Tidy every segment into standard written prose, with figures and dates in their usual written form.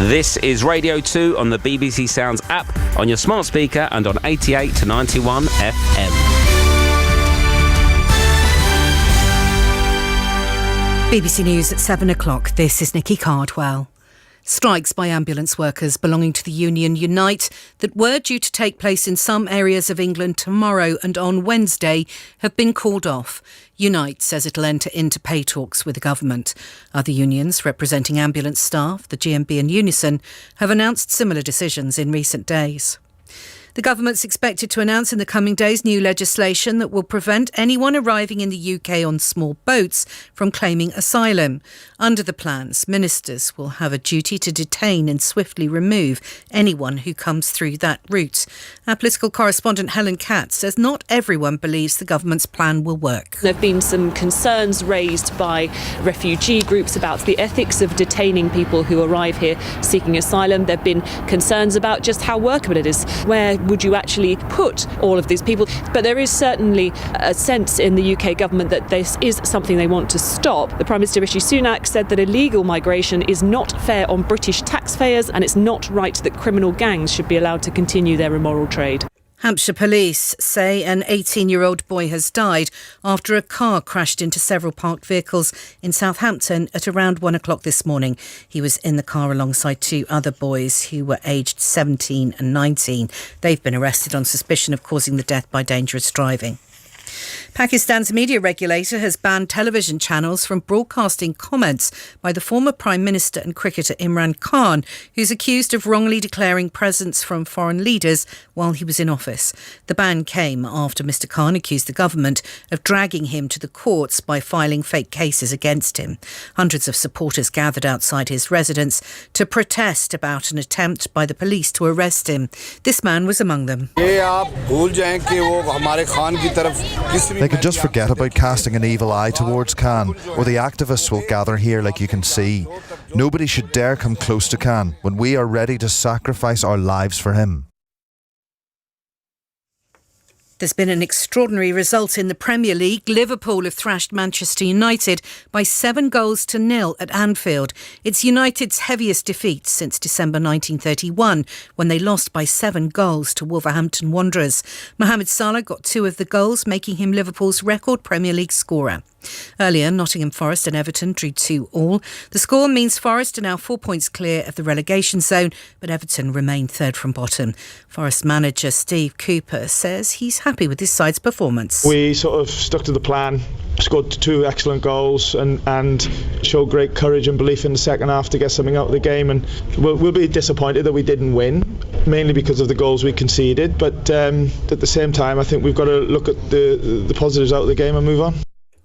This is Radio 2 on the BBC Sounds app, on your smart speaker and on 88 to 91 FM. BBC News at 7 o'clock. This is Nikki Cardwell. Strikes by ambulance workers belonging to the union Unite that were due to take place in some areas of England tomorrow and on Wednesday have been called off. Unite says it'll enter into pay talks with the government. Other unions representing ambulance staff, the GMB and Unison, have announced similar decisions in recent days. The government's expected to announce in the coming days new legislation that will prevent anyone arriving in the UK on small boats from claiming asylum. Under the plans, ministers will have a duty to detain and swiftly remove anyone who comes through that route. Our political correspondent Helen Katz says not everyone believes the government's plan will work. There have been some concerns raised by refugee groups about the ethics of detaining people who arrive here seeking asylum. There have been concerns about just how workable it is. Where would you actually put all of these people? But there is certainly a sense in the UK government that this is something they want to stop. The Prime Minister Rishi Sunak said that illegal migration is not fair on British taxpayers and it's not right that criminal gangs should be allowed to continue their immoral trade. Hampshire police say an 18-year-old boy has died after a car crashed into several parked vehicles in Southampton at around 1 o'clock this morning. He was in the car alongside two other boys who were aged 17 and 19. They've been arrested on suspicion of causing the death by dangerous driving. Pakistan's media regulator has banned television channels from broadcasting comments by the former Prime Minister and cricketer Imran Khan, who's accused of wrongly declaring presence from foreign leaders while he was in office. The ban came after Mr Khan accused the government of dragging him to the courts by filing fake cases against him. Hundreds of supporters gathered outside his residence to protest about an attempt by the police to arrest him. This man was among them. They can just forget about casting an evil eye towards Khan, or the activists will gather here like you can see. Nobody should dare come close to Khan when we are ready to sacrifice our lives for him. There's been an extraordinary result in the Premier League. Liverpool have thrashed Manchester United by 7-0 at Anfield. It's United's heaviest defeat since December 1931, when they lost by 7 goals to Wolverhampton Wanderers. Mohamed Salah got 2 of the goals, making him Liverpool's record Premier League scorer. Earlier, Nottingham Forest and Everton drew 2-2. The score means Forest are now 4 points clear of the relegation zone, but Everton remain third from bottom. Forest manager Steve Cooper says he's happy with his side's performance. We sort of stuck to the plan, scored 2 excellent goals and showed great courage and belief in the second half to get something out of the game, and we'll be disappointed that we didn't win, mainly because of the goals we conceded, but at the same time I think we've got to look at the positives out of the game and move on.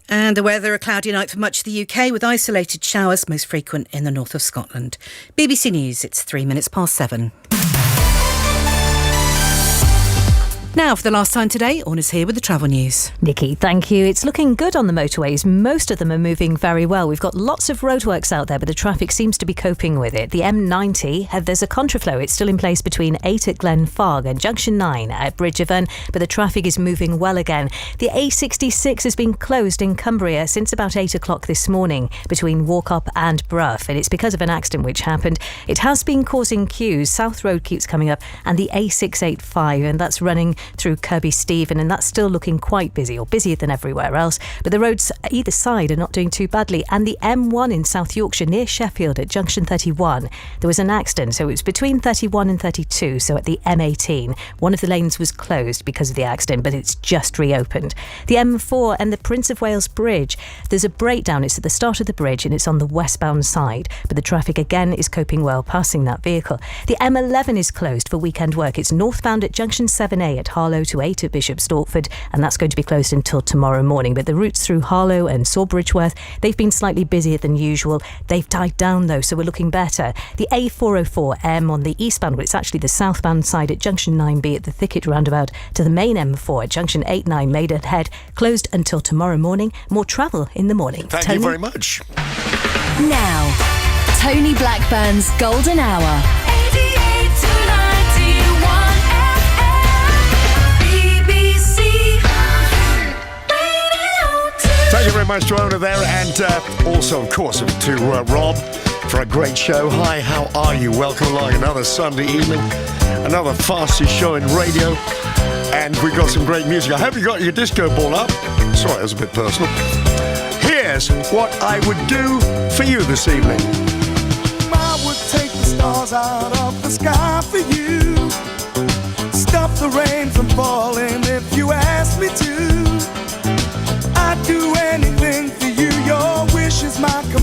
And the weather, a cloudy night for much of the UK with isolated showers, most frequent in the north of Scotland. BBC News, it's 7:03. Now, for the last time today, Orna's here with the travel news. Nikki, thank you. It's looking good on the motorways. Most of them are moving very well. We've got lots of roadworks out there, but the traffic seems to be coping with it. The M90, there's a contraflow. It's still in place between 8 at Glenfarg and Junction 9 at Bridgevern, but the traffic is moving well again. The A66 has been closed in Cumbria since about 8 o'clock this morning between Walkup and Brough, and it's because of an accident which happened. It has been causing queues. South Road keeps coming up, and the A685, and that's running through Kirby Stephen, and that's still looking quite busy, or busier than everywhere else, but the roads either side are not doing too badly. And the M1 in South Yorkshire near Sheffield at junction 31, there was an accident, so it was between 31 and 32, so at the M18 one of the lanes was closed because of the accident, but it's just reopened. The M4 and the Prince of Wales Bridge, there's a breakdown. It's at the start of the bridge and it's on the westbound side, but the traffic again is coping well passing that vehicle. The M11 is closed for weekend work. It's northbound at junction 7A at Harlow to 8 at Bishop Stortford, and that's going to be closed until tomorrow morning. But the routes through Harlow and Sawbridgeworth, they've been slightly busier than usual. They've died down though, so we're looking better. The A404M on the eastbound, but it's actually the southbound side at junction 9B at the Thicket roundabout to the main M4 at junction 89 Maidenhead, closed until tomorrow morning. More travel in the morning. Thank you very much. Now, Tony Blackburn's Golden Hour. Thank you very much to Ona there, and also, of course, to Rob for a great show. Hi, how are you? Welcome along another Sunday evening, another fastest show in radio, and we've got some great music. I hope you got your disco ball up. Sorry, that was a bit personal. Here's what I would do for you this evening. I would take the stars out of the sky for you, stop the rain from falling